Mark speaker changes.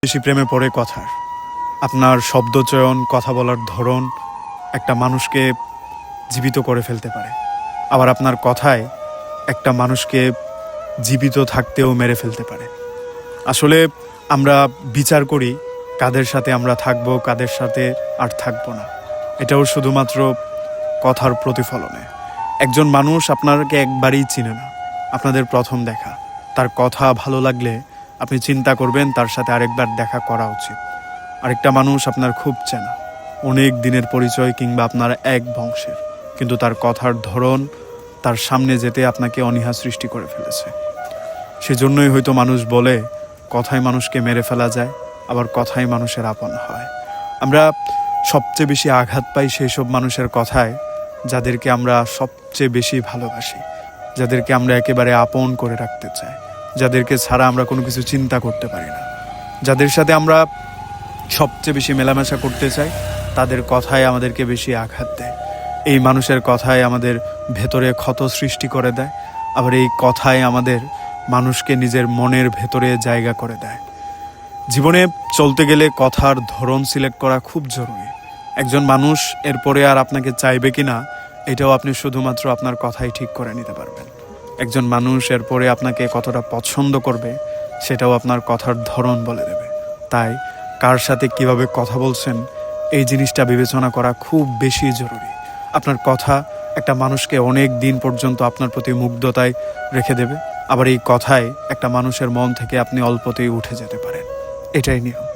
Speaker 1: বেশি প্রেমে পড়ে কথার। আপনার শব্দচয়ন, কথা বলার ধরন একটা মানুষকে জীবিত করে ফেলতে পারে। আবার আপনার কথায় একটা মানুষকে জীবিত থাকতেও মেরে ফেলতে পারে। আসলে আমরা বিচার করি কাদের সাথে আমরা থাকবো, কাদের সাথে আর থাকবো না। এটাও শুধুমাত্র কথার প্রতিফলনে। একজন মানুষ আপনাকে একবারই চিনে না, আপনাদের প্রথম দেখা। তার কথা ভালো লাগলে আপনি চিন্তা করবেন তার সাথে আরেকবার দেখা করা উচিত। আরেকটা মানুষ আপনার খুব চেনা, অনেক দিনের পরিচয় কিংবা আপনার এক বংশের, কিন্তু তার কথার ধরন তার সামনে যেতে আপনাকে অনীহা সৃষ্টি করে ফেলেছে। সেজন্যই হয়তো মানুষ বলে কথায় মানুষকে মেরে ফেলা যায়, আবার কথায় মানুষের আপন হয়। আমরা সবচেয়ে বেশি আঘাত পাই সেই সব মানুষের কথায় যাদেরকে আমরা সবচেয়ে বেশি ভালোবাসি, যাদেরকে আমরা একেবারে আপন করে রাখতে চাই, যাদেরকে ছাড়া আমরা কোনো কিছু চিন্তা করতে পারি না, যাদের সাথে আমরা সবচেয়ে বেশি মেলামেশা করতে চাই, তাদের কথায় আমাদেরকে বেশি আঘাত দেয়। এই মানুষের কথায় আমাদের ভেতরে ক্ষত সৃষ্টি করে দেয়, আবার এই কথায় আমাদের মানুষকে নিজের মনের ভেতরে জায়গা করে দেয়। জীবনে চলতে গেলে কথার ধরন সিলেক্ট করা খুব জরুরি। একজন মানুষ এরপরে আর আপনাকে চাইবে কি না, এটাও আপনি শুধুমাত্র আপনার কথাই ঠিক করে নিতে পারবেন। একজন মানুষ এরপরে আপনাকে কতটা পছন্দ করবে, সেটাও আপনার কথার ধরন বলে দেবে। তাই কার সাথে কিভাবে কথা বলছেন, এই জিনিসটা বিবেচনা করা খুব বেশি জরুরি। আপনার কথা একটা মানুষকে অনেক দিন পর্যন্ত আপনার প্রতি মুগ্ধতায় রেখে দেবে, আবার এই কথায় একটা মানুষের মন থেকে আপনি অল্পতেই উঠে যেতে পারেন। এটাই নিয়ম।